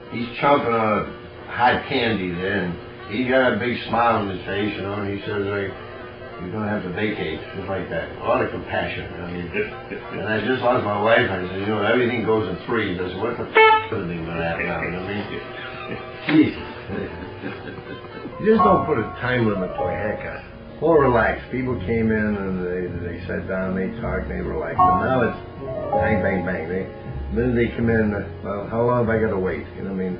He's chomping on hot candy there, and he got a big smile on his face, you know, and he says, you're going to have to vacate, just like that. A lot of compassion. I mean, and I just lost my wife, and I said, you know, everything goes in threes. I said, what the f*** is going to happen now? You know what I mean? Jesus. You just don't put a time limit to a haircut. More relaxed. People came in and they sat down, they talked, they relaxed. And now it's bang, bang, bang. The minute they come in, well, how long have I got to wait? You know what I mean?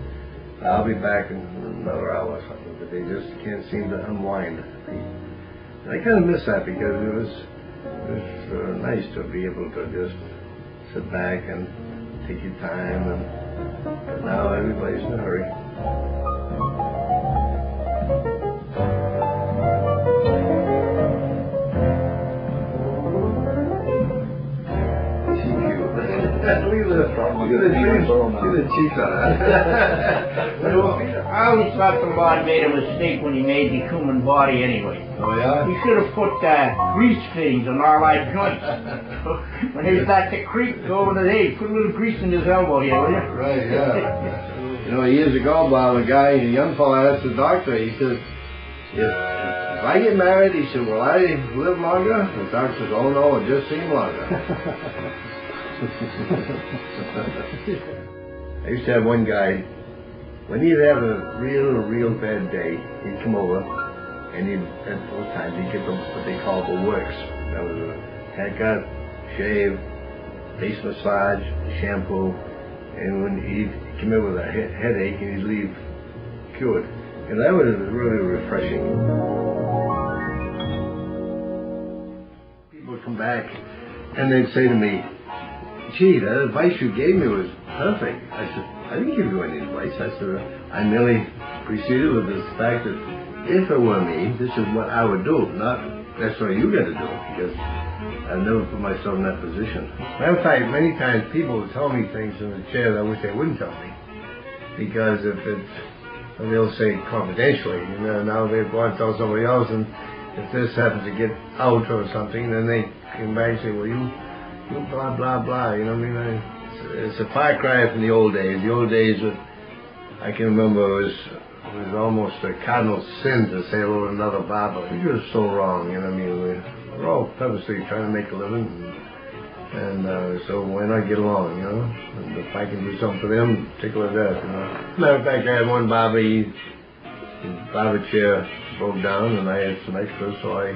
I'll be back in another hour or something. But they just can't seem to unwind. And I kind of miss that because it was nice to be able to just sit back and take your time. And now everybody's in a hurry. Look at the cheeks on that. I always thought the Lord made a mistake when he made the human body anyway. Oh, yeah? He should have put grease fittings on all our joints. When they start to creak, go over the head, put a little grease in his elbow here, will you? Right, yeah. You know, years ago, Bob, a young fella asked the doctor, he says, if I get married, he said, will I live longer? The doctor says, oh no, it just seemed longer. I used to have one guy, when he'd have a real bad day, he'd come over and at those times he'd get what they call the works. That was a haircut, shave, face massage, shampoo, and when he'd come in with a headache and he'd leave cured. And that was really refreshing. People would come back and they'd say to me, gee, that advice you gave me was perfect. I said, I didn't give you any advice. I said, I merely proceeded with this fact that if it were me, this is what I would do, not necessarily you got to do it, because I've never put myself in that position. Matter of fact, many times people would tell me things in the chair that I wish they wouldn't tell me, because if it's, they'll say confidentially, you know, now they go and tell somebody else, and if this happens to get out or something, then they come back and say, well, you blah, blah, blah, you know what I mean? It's a far cry from the old days. The old days, I can remember, it was almost a cardinal sin to say hello to another barber. It was so wrong, you know what I mean? We're all purposely trying to make a living, and so why not get along, you know? And if I can do something for them, tickle their death, you know? Matter of fact, I had one barber, his barber chair broke down, and I had some extras, so I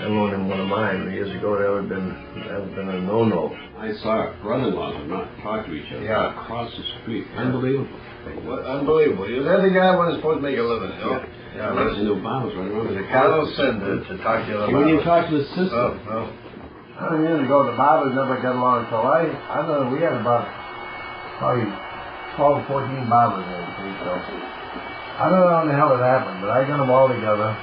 loaned him one of mine years ago. That would have been a no-no. I saw brother-in-laws not talk to each other across the street. Unbelievable. What, unbelievable. Every guy wasn't supposed to make a living, you know? Yeah, there's no bombs right around. It was a cardinal sin to talk to the other When you barbers. talk to the sister. No. 100 years ago, the barbers never got along, so I know we had about probably 12, 14 barbers in the street, so I don't know how the hell it happened, but I got them all together.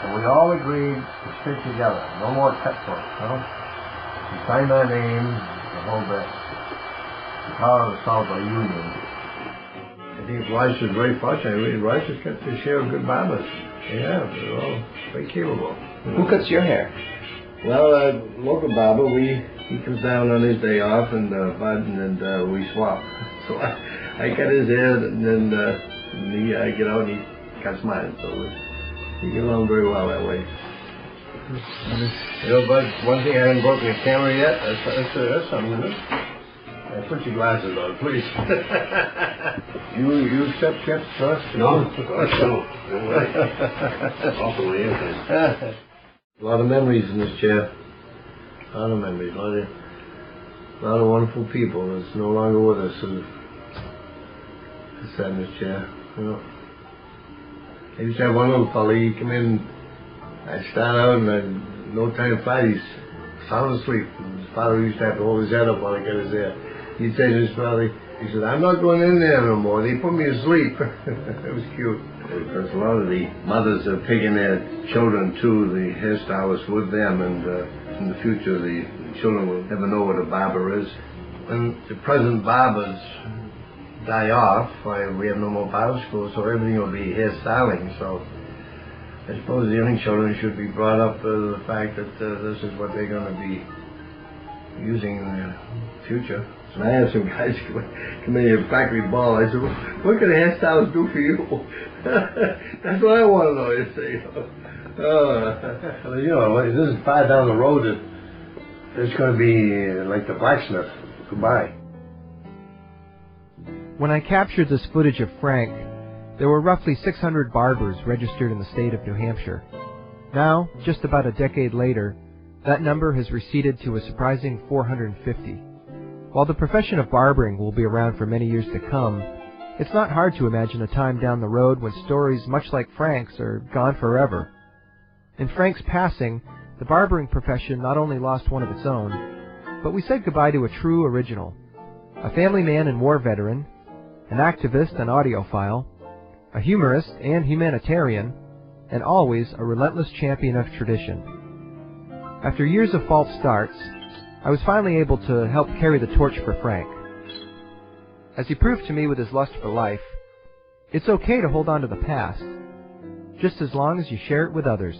And we all agreed to stick together. No more cutthroats, you know? We signed our names, the whole bit. We call it a union. I think Rice is very fortunate. Rice has got his share of good barbers. Yeah, they're all very capable. Who cuts your hair? Well, local barber, he comes down on his day off, and we swap. So I cut his hair, and then I get out and he cuts mine. So you get along very well that way. You know, but one thing, I haven't broken a camera yet. That's something, isn't it? Put your glasses on, please. you accept tips, sir? No, of course no. Awfully anything. A lot of memories in this chair. A lot of memories. A lot of wonderful people that's no longer with us who sat in this chair. You know. I used to have one little fella, he'd come in, I'd start out and I'd no time flat, he's sound asleep. His father used to have to hold his head up while he got his hair. He'd say to his father, he said, I'm not going in there no more, they put me to sleep. It was cute. Because a lot of the mothers are taking their children to the hairstylist with them, and in the future the children will never know what a barber is. When the present barbers die off, we have no more barber schools, so everything will be hairstyling. So I suppose the young children should be brought up to the fact that this is what they're going to be using in the future. And I have some guys come in here and practically ball. I said, what can the hairstyles do for you? That's what I want to know, you see. You know, this is far down the road that it's going to be like the blacksmith. Goodbye. When I captured this footage of Frank, there were roughly 600 barbers registered in the state of New Hampshire. Now, just about a decade later, that number has receded to a surprising 450. While the profession of barbering will be around for many years to come, it's not hard to imagine a time down the road when stories much like Frank's are gone forever. In Frank's passing, the barbering profession not only lost one of its own, but we said goodbye to a true original, a family man and war veteran, an activist and audiophile, a humorist and humanitarian, and always a relentless champion of tradition. After years of false starts, I was finally able to help carry the torch for Frank. As he proved to me with his lust for life, it's okay to hold on to the past, just as long as you share it with others.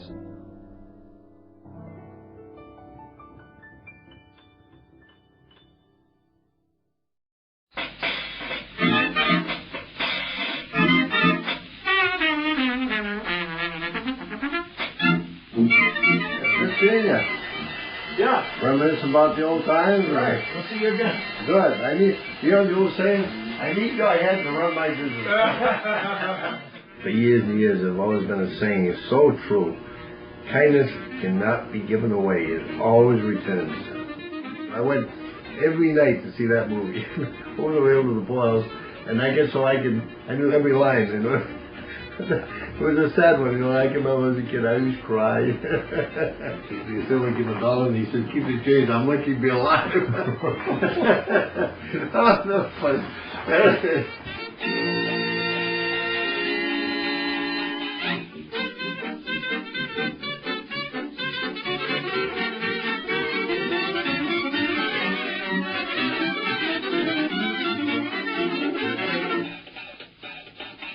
Yeah. Reminisce about the old times? Right. We'll see you again. Good. You know the old saying? I need your head to run my business. For years and years, there's always been a saying. It's so true. Kindness cannot be given away. It always returns. I went every night to see that movie. All the way over to the pool house. And I guess so I knew every line, you know. It was a sad one, you know. I can remember as a kid, I used to cry. You still give him $1, and he said, keep the change, I'm lucky to be alive. Oh, that's funny.